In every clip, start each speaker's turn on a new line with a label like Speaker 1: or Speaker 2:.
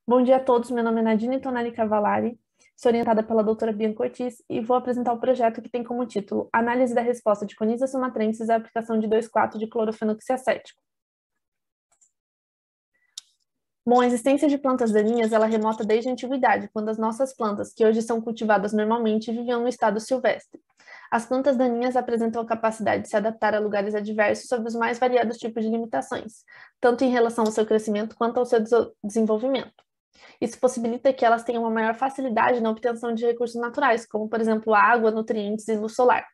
Speaker 1: Bom dia a todos, meu nome é Nadine Tonali Cavallari, sou orientada pela doutora Bianca Ortiz e vou apresentar o projeto que tem como título Análise da resposta de Coniza sumatrensis à aplicação de 2,4 de clorofenoxiacético. Bom, a existência de plantas daninhas ela é remota desde a antiguidade, quando as nossas plantas, que hoje são cultivadas normalmente, viviam no estado silvestre. As plantas daninhas apresentam a capacidade de se adaptar a lugares adversos sob os mais variados tipos de limitações, tanto em relação ao seu crescimento quanto ao seu desenvolvimento. Isso possibilita que elas tenham uma maior facilidade na obtenção de recursos naturais, como, por exemplo, água, nutrientes e luz solar.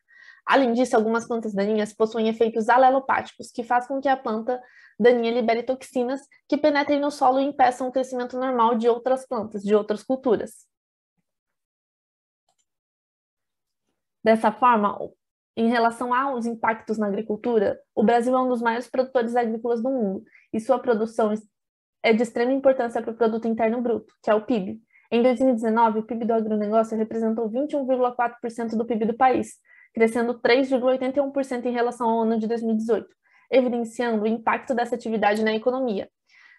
Speaker 1: Além disso, algumas plantas daninhas possuem efeitos alelopáticos, que fazem com que a planta daninha libere toxinas que penetrem no solo e impeçam o crescimento normal de outras plantas, de outras culturas. Dessa forma, em relação aos impactos na agricultura, o Brasil é um dos maiores produtores agrícolas do mundo, e sua produção é de extrema importância para o Produto Interno Bruto, que é o PIB. Em 2019, o PIB do agronegócio representou 21,4% do PIB do país, crescendo 3,81% em relação ao ano de 2018, evidenciando o impacto dessa atividade na economia.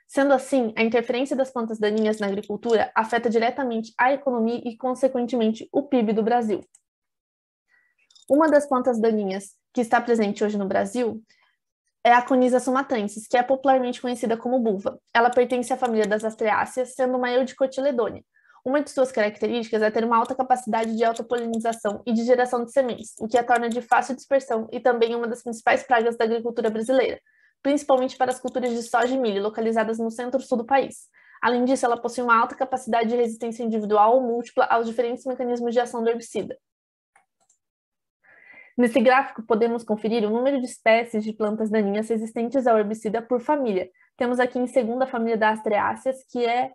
Speaker 1: Sendo assim, a interferência das plantas daninhas na agricultura afeta diretamente a economia e, consequentemente, o PIB do Brasil. Uma das plantas daninhas que está presente hoje no Brasil é a Coniza sumatrensis, que é popularmente conhecida como buva. Ela pertence à família das Astreáceas, sendo uma eudicotiledônea. Uma de suas características é ter uma alta capacidade de autopolinização e de geração de sementes, o que a torna de fácil dispersão e também uma das principais pragas da agricultura brasileira, principalmente para as culturas de soja e milho localizadas no centro-sul do país. Além disso, ela possui uma alta capacidade de resistência individual ou múltipla aos diferentes mecanismos de ação do herbicida. Nesse gráfico, podemos conferir o número de espécies de plantas daninhas resistentes ao herbicida por família. Temos aqui em segunda a família das Astreáceas, que é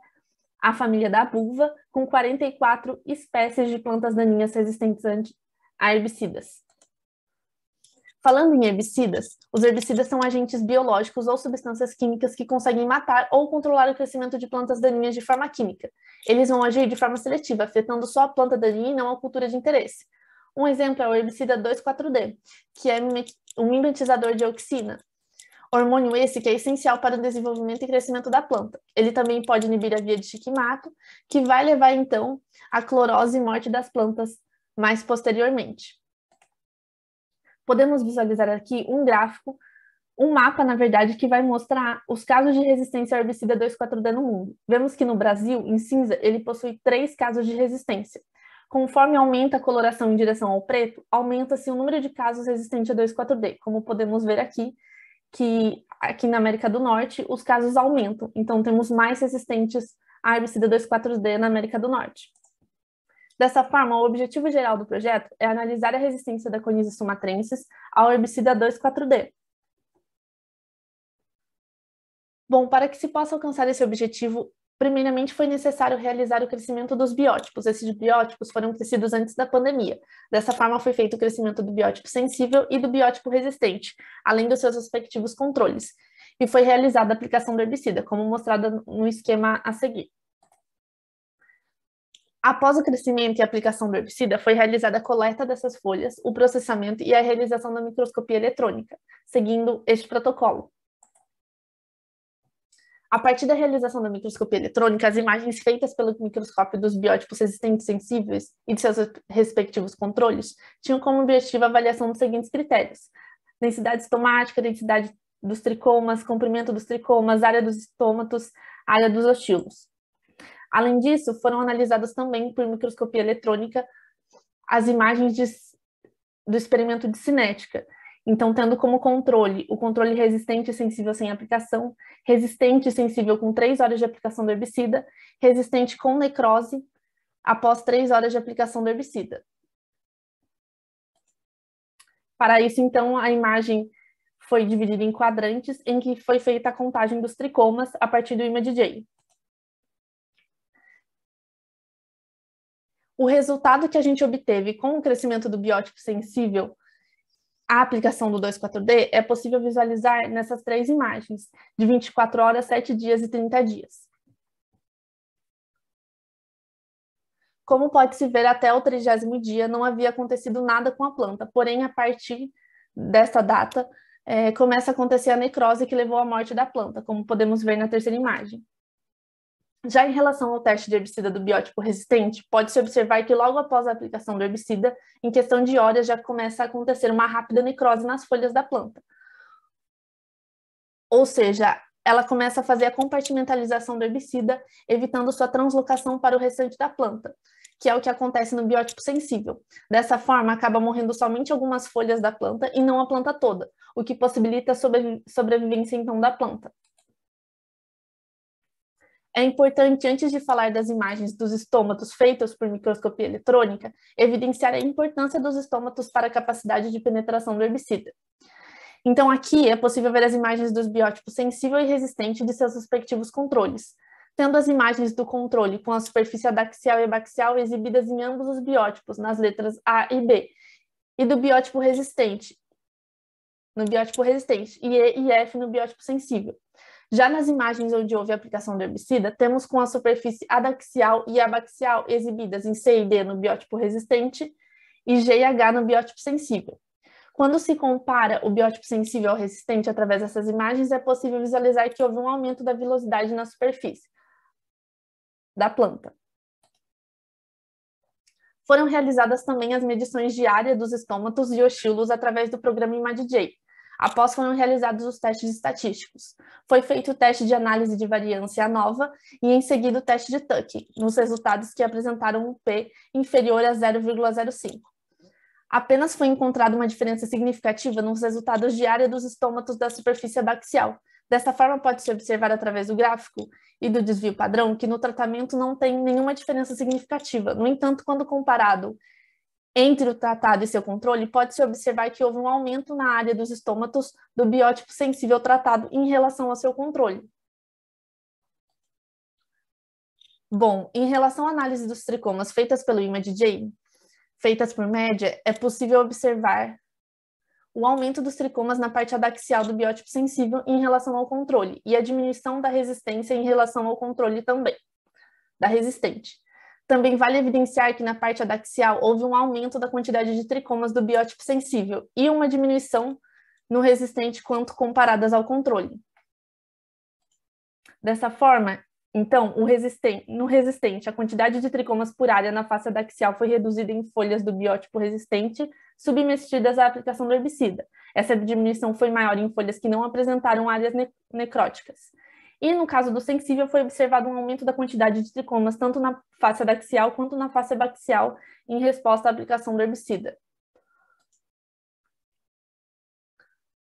Speaker 1: a família da buva, com 44 espécies de plantas daninhas resistentes a herbicidas. Falando em herbicidas, os herbicidas são agentes biológicos ou substâncias químicas que conseguem matar ou controlar o crescimento de plantas daninhas de forma química. Eles vão agir de forma seletiva, afetando só a planta daninha e não a cultura de interesse. Um exemplo é o herbicida 2,4-D, que é um mimetizador de auxina, hormônio esse que é essencial para o desenvolvimento e crescimento da planta. Ele também pode inibir a via de Shikamato, que vai levar, então, à clorose e morte das plantas mais posteriormente. Podemos visualizar aqui um gráfico, um mapa, na verdade, que vai mostrar os casos de resistência ao herbicida 2,4-D no mundo. Vemos que no Brasil, em cinza, ele possui 3 casos de resistência. Conforme aumenta a coloração em direção ao preto, aumenta-se o número de casos resistentes a 2,4-D, como podemos ver aqui, que aqui na América do Norte os casos aumentam, então temos mais resistentes a herbicida 2,4-D na América do Norte. Dessa forma, o objetivo geral do projeto é analisar a resistência da Coniza sumatrensis ao herbicida 2,4-D. Bom, para que se possa alcançar esse objetivo, primeiramente foi necessário realizar o crescimento dos biótipos. Esses biótipos foram crescidos antes da pandemia. Dessa forma, foi feito o crescimento do biótipo sensível e do biótipo resistente, além dos seus respectivos controles. E foi realizada a aplicação do herbicida, como mostrado no esquema a seguir. Após o crescimento e a aplicação do herbicida, foi realizada a coleta dessas folhas, o processamento e a realização da microscopia eletrônica, seguindo este protocolo. A partir da realização da microscopia eletrônica, as imagens feitas pelo microscópio dos biótipos resistentes sensíveis e de seus respectivos controles tinham como objetivo a avaliação dos seguintes critérios: densidade estomática, densidade dos tricomas, comprimento dos tricomas, área dos estômatos, área dos ostilos. Além disso, foram analisadas também por microscopia eletrônica as imagens do experimento de cinética. Então, tendo como controle o controle resistente e sensível sem aplicação, resistente e sensível com 3 horas de aplicação do herbicida, resistente com necrose após 3 horas de aplicação do herbicida. Para isso, então, a imagem foi dividida em quadrantes em que foi feita a contagem dos tricomas a partir do ImageJ. O resultado que a gente obteve com o crescimento do biótipo sensível à aplicação do 2,4-D é possível visualizar nessas 3 imagens, de 24 horas, 7 dias e 30 dias. Como pode-se ver, até o 30º dia não havia acontecido nada com a planta, porém, a partir dessa data, começa a acontecer a necrose que levou à morte da planta, como podemos ver na terceira imagem. Já em relação ao teste de herbicida do biótipo resistente, pode-se observar que logo após a aplicação do herbicida, em questão de horas já começa a acontecer uma rápida necrose nas folhas da planta. Ou seja, ela começa a fazer a compartimentalização do herbicida, evitando sua translocação para o restante da planta, que é o que acontece no biótipo sensível. Dessa forma, acaba morrendo somente algumas folhas da planta e não a planta toda, o que possibilita a sobrevivência então da planta. É importante, antes de falar das imagens dos estômatos feitos por microscopia eletrônica, evidenciar a importância dos estômatos para a capacidade de penetração do herbicida. Então, aqui é possível ver as imagens dos biótipos sensível e resistente de seus respectivos controles, tendo as imagens do controle com a superfície adaxial e abaxial exibidas em ambos os biótipos, nas letras A e B, e do biótipo resistente, no biótipo resistente, e E e F no biótipo sensível. Já nas imagens onde houve aplicação do herbicida, temos com a superfície adaxial e abaxial exibidas em C e D no biótipo resistente e G e H no biótipo sensível. Quando se compara o biótipo sensível ao resistente através dessas imagens, é possível visualizar que houve um aumento da velocidade na superfície da planta. Foram realizadas também as medições de área dos estômatos e oscílulos através do programa IMADJ. Após foram realizados os testes estatísticos. Foi feito o teste de análise de variância ANOVA e em seguida o teste de Tuck, nos resultados que apresentaram um P inferior a 0,05. Apenas foi encontrada uma diferença significativa nos resultados de área dos estômatos da superfície abaxial. Dessa forma, pode-se observar através do gráfico e do desvio padrão que no tratamento não tem nenhuma diferença significativa. No entanto, quando comparado entre o tratado e seu controle, pode-se observar que houve um aumento na área dos estômatos do biótipo sensível tratado em relação ao seu controle. Bom, em relação à análise dos tricomas feitas pelo IMADJ, feitas por média, é possível observar o aumento dos tricomas na parte adaxial do biótipo sensível em relação ao controle e a diminuição da resistência em relação ao controle também, da resistente. Também vale evidenciar que na parte adaxial houve um aumento da quantidade de tricomas do biótipo sensível e uma diminuição no resistente quanto comparadas ao controle. Dessa forma, então, no resistente, a quantidade de tricomas por área na face adaxial foi reduzida em folhas do biótipo resistente submetidas à aplicação do herbicida. Essa diminuição foi maior em folhas que não apresentaram áreas necróticas. E no caso do sensível, foi observado um aumento da quantidade de tricomas, tanto na face adaxial quanto na face abaxial, em resposta à aplicação do herbicida.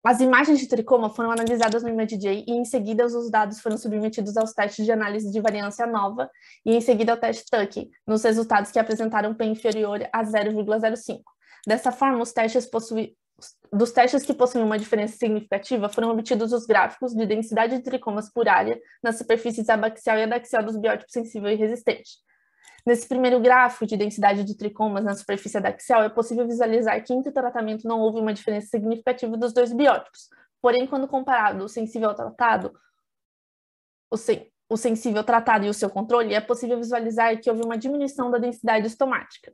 Speaker 1: As imagens de tricoma foram analisadas no IMADJ e, em seguida, os dados foram submetidos aos testes de análise de variância ANOVA e, em seguida, ao teste Tuck, nos resultados que apresentaram P inferior a 0,05. Dessa forma, dos testes que possuem uma diferença significativa, foram obtidos os gráficos de densidade de tricomas por área nas superfícies abaxial e adaxial dos biótipos sensível e resistente. Nesse primeiro gráfico de densidade de tricomas na superfície adaxial, é possível visualizar que entre o tratamento não houve uma diferença significativa dos dois biótipos. Porém, quando comparado o sensível ao tratado, o sensível tratado e o seu controle, é possível visualizar que houve uma diminuição da densidade estomática.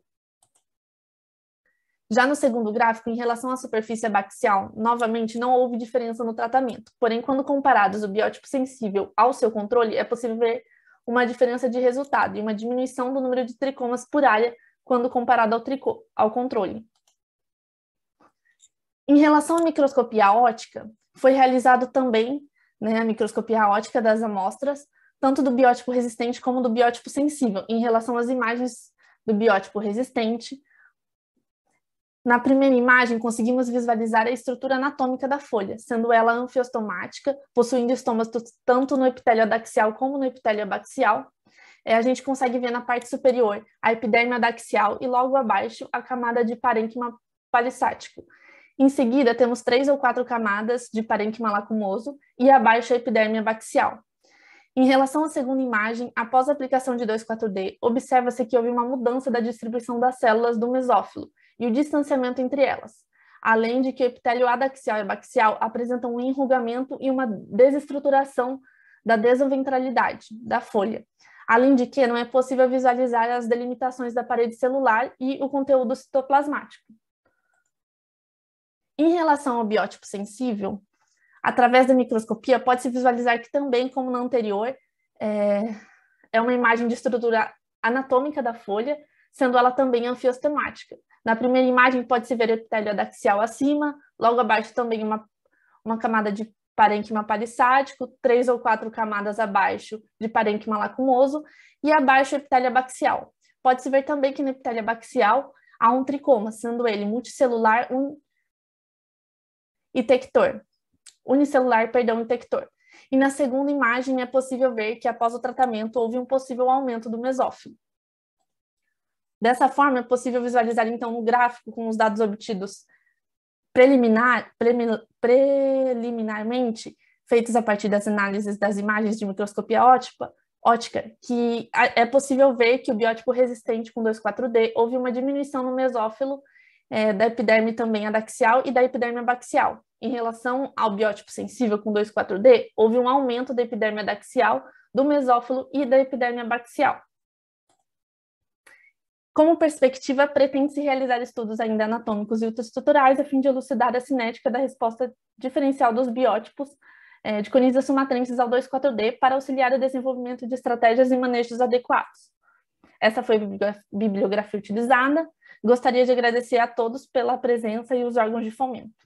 Speaker 1: Já no segundo gráfico, em relação à superfície abaxial, novamente não houve diferença no tratamento. Porém, quando comparados o biótipo sensível ao seu controle, é possível ver uma diferença de resultado e uma diminuição do número de tricomas por área quando comparado ao controle. Em relação à microscopia óptica, foi realizado também a microscopia óptica das amostras, tanto do biótipo resistente como do biótipo sensível, em relação às imagens do biótipo resistente. Na primeira imagem, conseguimos visualizar a estrutura anatômica da folha, sendo ela anfiostomática, possuindo estômatos tanto no epitélio adaxial como no epitélio abaxial. A gente consegue ver na parte superior a epiderme adaxial e logo abaixo a camada de parênquima palissático. Em seguida, temos 3 ou 4 camadas de parênquima lacumoso e abaixo a epiderme abaxial. Em relação à segunda imagem, após a aplicação de 2,4-D, observa-se que houve uma mudança da distribuição das células do mesófilo e o distanciamento entre elas, além de que o epitélio adaxial e abaxial apresentam um enrugamento e uma desestruturação da desoventralidade da folha. Além de que não é possível visualizar as delimitações da parede celular e o conteúdo citoplasmático. Em relação ao biótipo sensível, através da microscopia, pode-se visualizar que também, como no anterior, é uma imagem de estrutura anatômica da folha, sendo ela também anfiostemática. Na primeira imagem pode-se ver o epitélio adaxial acima, logo abaixo também uma camada de parênquima palissádico, 3 ou 4 camadas abaixo de parênquima lacumoso, e abaixo o epitélio abaxial. Pode-se ver também que no epitélio abaxial há um tricoma, sendo ele multicelular unicelular, e tector. E na segunda imagem é possível ver que após o tratamento houve um possível aumento do mesófilo. Dessa forma, é possível visualizar então no gráfico com os dados obtidos preliminarmente, feitos a partir das análises das imagens de microscopia ótica, que é possível ver que o biótipo resistente com 2,4-D houve uma diminuição no mesófilo da epiderme também adaxial e da epiderme abaxial. Em relação ao biótipo sensível com 2,4-D, houve um aumento da epiderme adaxial, do mesófilo e da epiderme abaxial. Como perspectiva, pretende-se realizar estudos ainda anatômicos e ultraestruturais a fim de elucidar a cinética da resposta diferencial dos biótipos de Conidia sumatrensis ao 2,4-D para auxiliar o desenvolvimento de estratégias e manejos adequados. Essa foi a bibliografia utilizada. Gostaria de agradecer a todos pela presença e os órgãos de fomento.